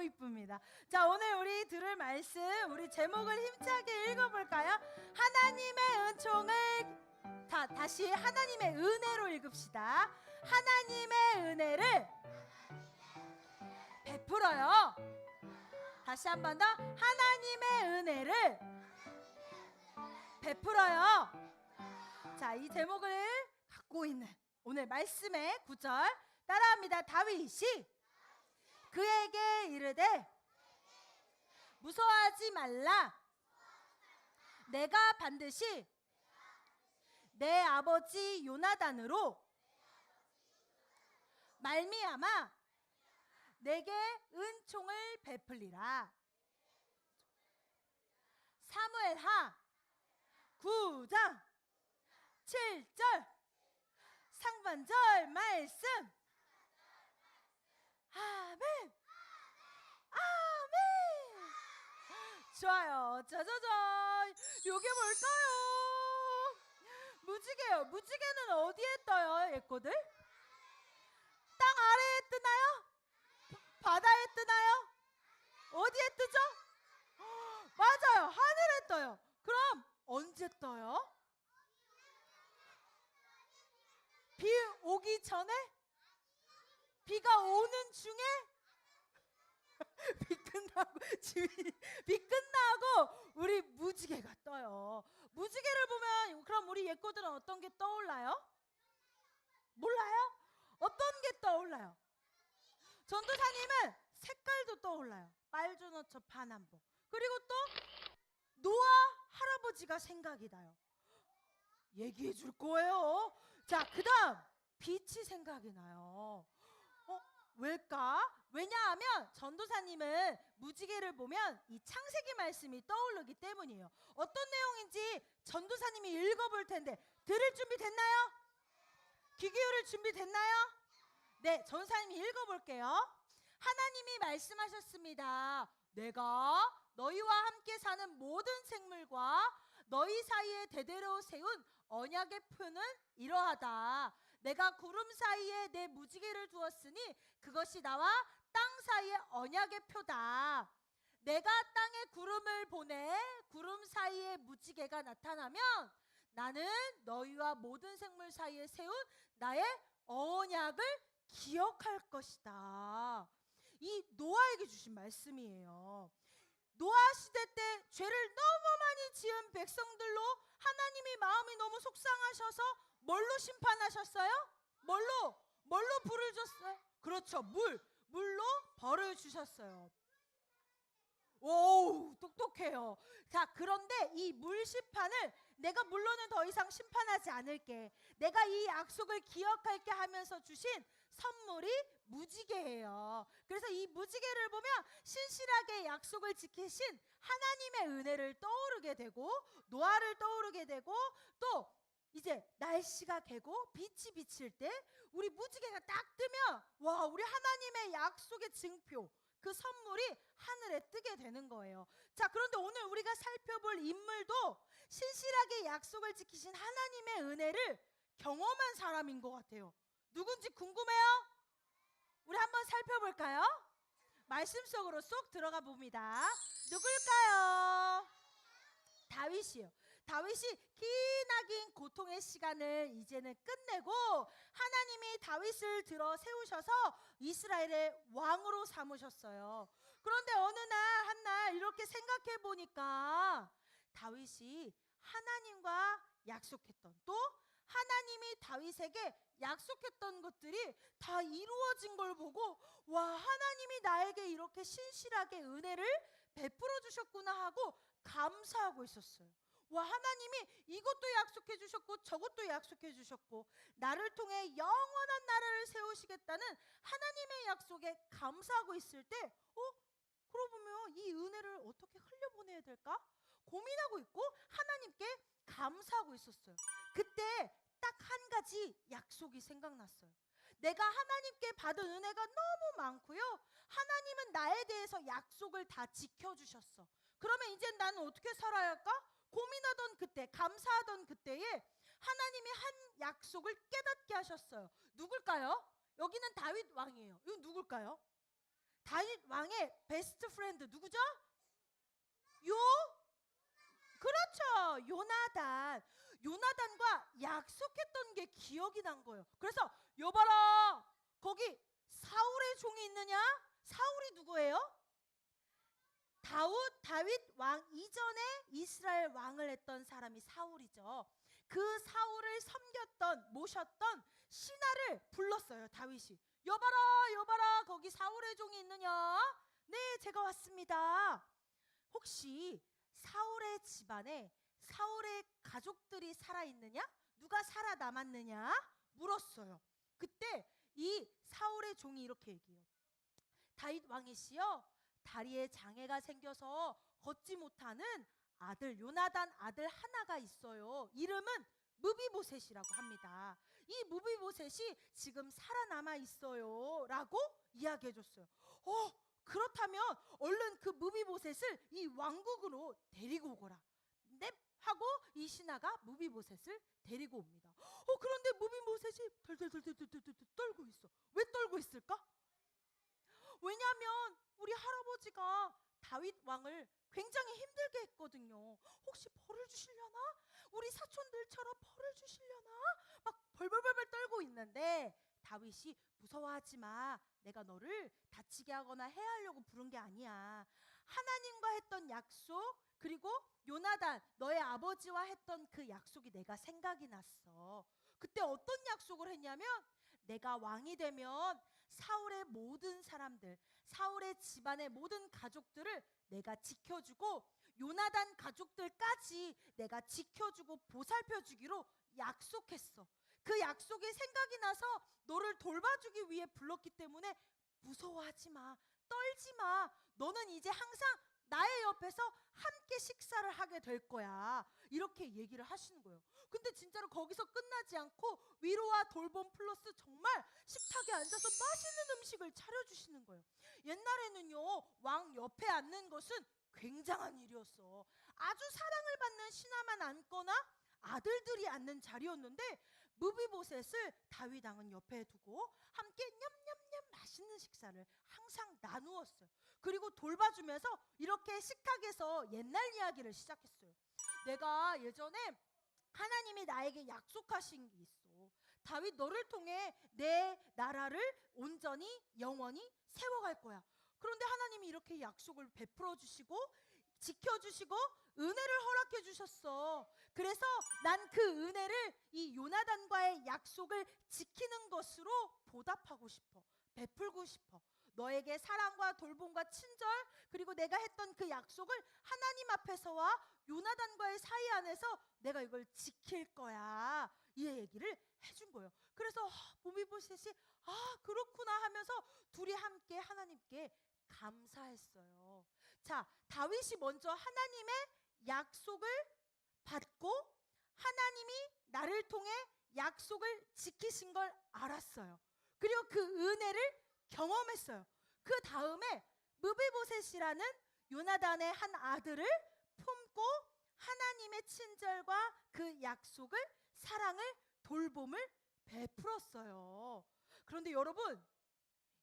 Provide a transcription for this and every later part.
너무 이쁩니다. 자, 오늘 우리 들을 말씀, 우리 제목을 힘차게 읽어볼까요? 하나님의 은총을, 다시 하나님의 은혜로 읽읍시다. 하나님의 은혜를 베풀어요. 다시 한 번 더. 하나님의 은혜를 베풀어요. 자, 이 제목을 갖고 있는 오늘 말씀의 9절 따라합니다. 다윗이 그에게 이르되 무서워하지 말라. 내가 반드시 내 아버지 요나단으로 말미암아 내게 은총을 베풀리라. 사무엘하 9장 7절 상반절 말씀. 아멘. 아멘. 좋아요. 짜자잔. 요게 뭘까요? 무지개요. 무지개는 어디에 떠요, 예꼬들? 땅 아래에 뜨나요? 바다에 뜨나요? 어디에 뜨죠? 맞아요. 하늘에 떠요. 그럼 언제 떠요? 비 오기 전에? 비가 오는 중에? 비 끝나고 우리 무지개가 떠요. 무지개를 보면 그럼 우리 예꼬들은 어떤 게 떠올라요? 몰라요? 어떤 게 떠올라요? 전도사님은 색깔도 떠올라요. 빨주노초 파남보. 그리고 또 노아 할아버지가 생각이 나요. 얘기해 줄 거예요. 자, 그 다음 빛이 생각이 나요. 왜일까? 왜냐하면 전도사님은 무지개를 보면 이 창세기 말씀이 떠오르기 때문이에요. 어떤 내용인지 전도사님이 읽어볼 텐데 들을 준비 됐나요? 귀 기울일 준비 됐나요? 네, 전도사님이 읽어볼게요. 하나님이 말씀하셨습니다. 내가 너희와 함께 사는 모든 생물과 너희 사이에 대대로 세운 언약의 표는 이러하다. 내가 구름 사이에 내 무지개를 두었으니 그것이 나와 땅 사이의 언약의 표다. 내가 땅에 구름을 보내 구름 사이에 무지개가 나타나면 나는 너희와 모든 생물 사이에 세운 나의 언약을 기억할 것이다. 이 노아에게 주신 말씀이에요. 노아 시대 때 죄를 너무 많이 지은 백성들로 하나님이 마음이 너무 속상하셔서 뭘로 심판하셨어요? 뭘로 불을 줬어요? 그렇죠. 물로 벌을 주셨어요. 오, 똑똑해요. 자, 그런데 이 물 심판을 내가 물로는 더 이상 심판하지 않을게. 내가 이 약속을 기억할게 하면서 주신 선물이 무지개예요. 그래서 이 무지개를 보면 신실하게 약속을 지키신 하나님의 은혜를 떠오르게 되고 노아를 떠오르게 되고 또 이제 날씨가 개고 빛이 비칠 때 우리 무지개가 딱 뜨면 와, 우리 하나님의 약속의 증표 그 선물이 하늘에 뜨게 되는 거예요. 자, 그런데 오늘 우리가 살펴볼 인물도 신실하게 약속을 지키신 하나님의 은혜를 경험한 사람인 것 같아요. 누군지 궁금해요? 우리 한번 살펴볼까요? 말씀 속으로 쏙 들어가 봅니다. 누굴까요? 다윗이요. 다윗이 기나긴 고통의 시간을 이제는 끝내고 하나님이 다윗을 들어 세우셔서 이스라엘의 왕으로 삼으셨어요. 그런데 어느 날 한날 이렇게 생각해 보니까 다윗이 하나님과 약속했던 또 하나님이 다윗에게 약속했던 것들이 다 이루어진 걸 보고 와, 하나님이 나에게 이렇게 신실하게 은혜를 베풀어 주셨구나 하고 감사하고 있었어요. 와, 하나님이 이것도 약속해 주셨고 저것도 약속해 주셨고 나를 통해 영원한 나라를 세우시겠다는 하나님의 약속에 감사하고 있을 때 그러고 보면 이 은혜를 어떻게 흘려보내야 될까? 고민하고 있고 하나님께 감사하고 있었어요. 그때 딱 한 가지 약속이 생각났어요. 내가 하나님께 받은 은혜가 너무 많고요. 하나님은 나에 대해서 약속을 다 지켜주셨어. 그러면 이제 나는 어떻게 살아야 할까? 고민하던 그때, 감사하던 그때에 하나님이 한 약속을 깨닫게 하셨어요. 누굴까요? 여기는 다윗 왕이에요. 이건 누굴까요? 다윗 왕의 베스트 프렌드 누구죠? 요 그렇죠. 요나단과 약속했던 게 기억이 난 거예요. 그래서 여봐라, 거기 사울의 종이 있느냐? 사울이 누구예요? 다윗 왕 이전에 이스라엘 왕을 했던 사람이 사울이죠. 그 사울을 모셨던 신하를 불렀어요, 다윗이. 여봐라, 거기 사울의 종이 있느냐? 네, 제가 왔습니다. 혹시 사울의 집안에 사울의 가족들이 살아있느냐? 누가 살아남았느냐? 물었어요. 그때 이 사울의 종이 이렇게 얘기해요. 다윗 왕이시여, 다리에 장애가 생겨서 걷지 못하는 아들, 요나단 아들 하나가 있어요. 이름은 무비보셋이라고 합니다. 이 무비보셋이 지금 살아남아 있어요 라고 이야기해 줬어요. 그렇다면 얼른 그 무비보셋을 이 왕국으로 데리고 오거라. 넵! 하고 이 신하가 무비보셋을 데리고 옵니다. 그런데 무비보셋이 덜덜덜덜 떨고 있어. 왜 떨고 있을까? 왜냐하면 우리 할아버지가 다윗 왕을 굉장히 힘들게 했거든요. 혹시 벌을 주시려나? 우리 사촌들처럼 벌을 주시려나? 막 벌벌벌 떨고 있는데 다윗이 무서워하지 마. 내가 너를 다치게 하거나 해하려고 부른 게 아니야. 하나님과 했던 약속, 그리고 요나단 너의 아버지와 했던 그 약속이 내가 생각이 났어. 그때 어떤 약속을 했냐면, 내가 왕이 되면 사울의 모든 사람들, 사울의 집안의 모든 가족들을 내가 지켜주고 요나단 가족들까지 내가 지켜주고 보살펴주기로 약속했어. 그 약속이 생각이 나서 너를 돌봐주기 위해 불렀기 때문에 무서워하지 마, 떨지 마. 너는 이제 항상 나의 옆에서 함께 식사를 하게 될 거야. 이렇게 얘기를 하시는 거예요. 근데 진짜로 거기서 끝나지 않고 위로와 돌봄 플러스 정말 식탁에 앉아서 맛있는 음식을 차려주시는 거예요. 옛날에는요, 왕 옆에 앉는 것은 굉장한 일이었어. 아주 사랑을 받는 신하만 앉거나 아들들이 앉는 자리였는데, 무비보셋을 다윗 왕은 옆에 두고 함께 냠냠냠 맛있는 식사를 항상 나누었어요. 그리고 돌봐주면서 이렇게 식탁에서 옛날 이야기를 시작했어요. 내가 예전에 하나님이 나에게 약속하신 게 있어. 다윗, 너를 통해 내 나라를 온전히 영원히 세워갈 거야. 그런데 하나님이 이렇게 약속을 베풀어 주시고 지켜주시고 은혜를 허락해 주셨어. 그래서 난 그 은혜를 이 요나단과의 약속을 지키는 것으로 보답하고 싶어. 베풀고 싶어. 너에게 사랑과 돌봄과 친절, 그리고 내가 했던 그 약속을 하나님 앞에서와 요나단과의 사이 안에서 내가 이걸 지킬 거야. 이 얘기를 해준 거예요. 그래서 무비보셋이 그렇구나 하면서 둘이 함께 하나님께 감사했어요. 자, 다윗이 먼저 하나님의 약속을 받고 하나님이 나를 통해 약속을 지키신 걸 알았어요. 그리고 그 은혜를 경험했어요. 그 다음에 무비보셋이라는 요나단의 한 아들을 품고 하나님의 친절과 그 약속을, 사랑을, 돌봄을 베풀었어요. 그런데 여러분,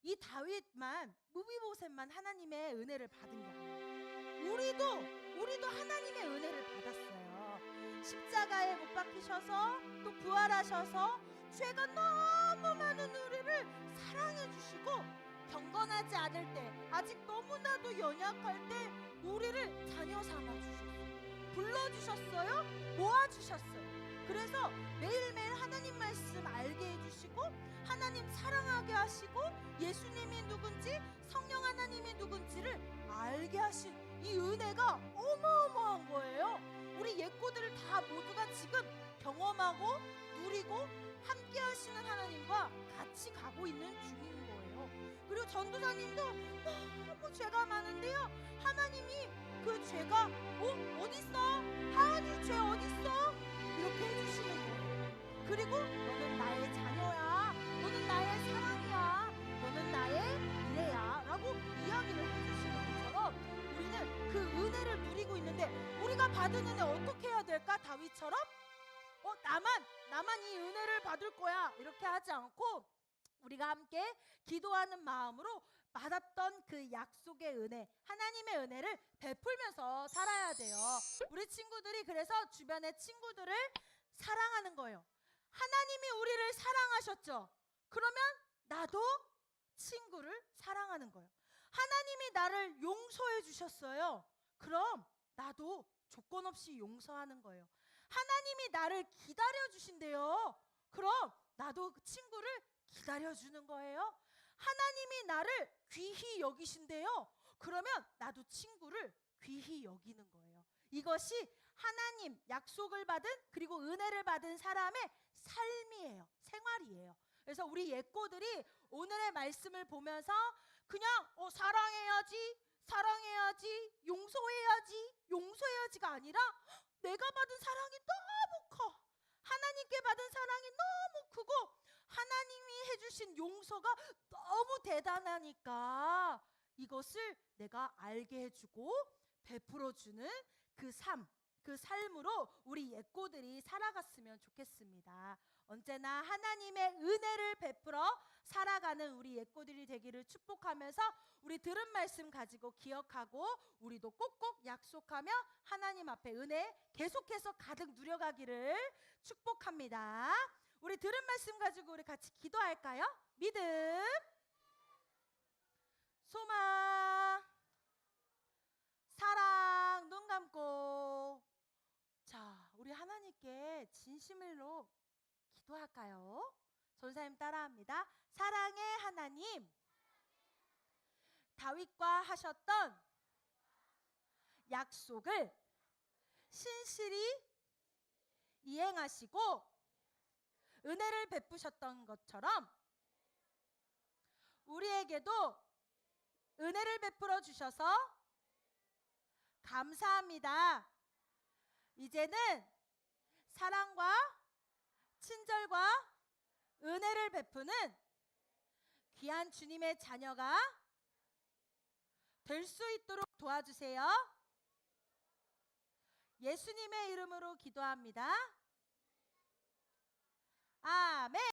이 다윗만, 무비보셋만 하나님의 은혜를 받은 게 아니에요. 우리도 하나님의 은혜를 받았어요. 십자가에 못 박히셔서 또 부활하셔서 죄가 너무 많은 우리를 사랑해 주시고, 경건하지 않을 때, 아직 너무나도 연약할 때 우리를 자녀 삼아 주셨어요. 불러주셨어요. 모아주셨어요. 그래서 매일매일 하나님 말씀 알게 해주시고, 하나님 사랑하게 하시고, 예수님이 누군지, 성령 하나님이 누군지를 알게 하신 이 은혜가 어마어마한 거예요. 우리 예꼬들을 다 모두가 지금 경험하고 누리고 함께 하시는 하나님과 같이 가고 있는 중인 거예요. 그리고 전도사님도 너무 죄가 많은데요, 하나님이 그 죄가 어딨어? 하은이 죄 어딨어? 이렇게 해주시는 거예요. 그리고 너는 나의 자녀야, 너는 나의 사랑이야, 너는 나의 미래야 라고 이야기를 해주시는 것처럼 우리는 그 은혜를 누리고 있는데, 우리가 받은 은혜 어떻게 해야 될까? 다윗처럼 나만 이 은혜를 받을 거야 이렇게 하지 않고, 우리가 함께 기도하는 마음으로 받았던 그 약속의 은혜, 하나님의 은혜를 베풀면서 살아야 돼요. 우리 친구들이 그래서 주변의 친구들을 사랑하는 거예요. 하나님이 우리를 사랑하셨죠. 그러면 나도 친구를 사랑하는 거예요. 하나님이 나를 용서해 주셨어요. 그럼 나도 조건 없이 용서하는 거예요. 하나님이 나를 기다려 주신대요. 그럼 나도 그 친구를 기다려 주는 거예요. 하나님이 나를 귀히 여기신대요. 그러면 나도 친구를 귀히 여기는 거예요. 이것이 하나님 약속을 받은 그리고 은혜를 받은 사람의 삶이에요. 생활이에요. 그래서 우리 예꼬들이 오늘의 말씀을 보면서 그냥 사랑해야지, 용서해야지가 아니라 내가 받은 사랑이 너무 커. 하나님께 받은 사랑이 너무 크고 하나님이 해주신 용서가 너무 대단하니까 이것을 내가 알게 해주고 베풀어주는 그 삶으로 우리 예꼬들이 살아갔으면 좋겠습니다. 언제나 하나님의 은혜를 베풀어 살아가는 우리 예꼬들이 되기를 축복하면서 우리 들은 말씀 가지고 기억하고 우리도 꼭꼭 약속하며 하나님 앞에 은혜 계속해서 가득 누려가기를 축복합니다. 우리 들은 말씀 가지고 우리 같이 기도할까요? 믿음, 소망, 사랑. 눈 감고 자, 우리 하나님께 진심으로 기도할까요? 전사님 따라합니다. 사랑의 하나님, 다윗과 하셨던 약속을 신실히 이행하시고 은혜를 베푸셨던 것처럼 우리에게도 은혜를 베풀어 주셔서 감사합니다. 이제는 사랑과 친절과 은혜를 베푸는 귀한 주님의 자녀가 될 수 있도록 도와주세요. 예수님의 이름으로 기도합니다. 아멘.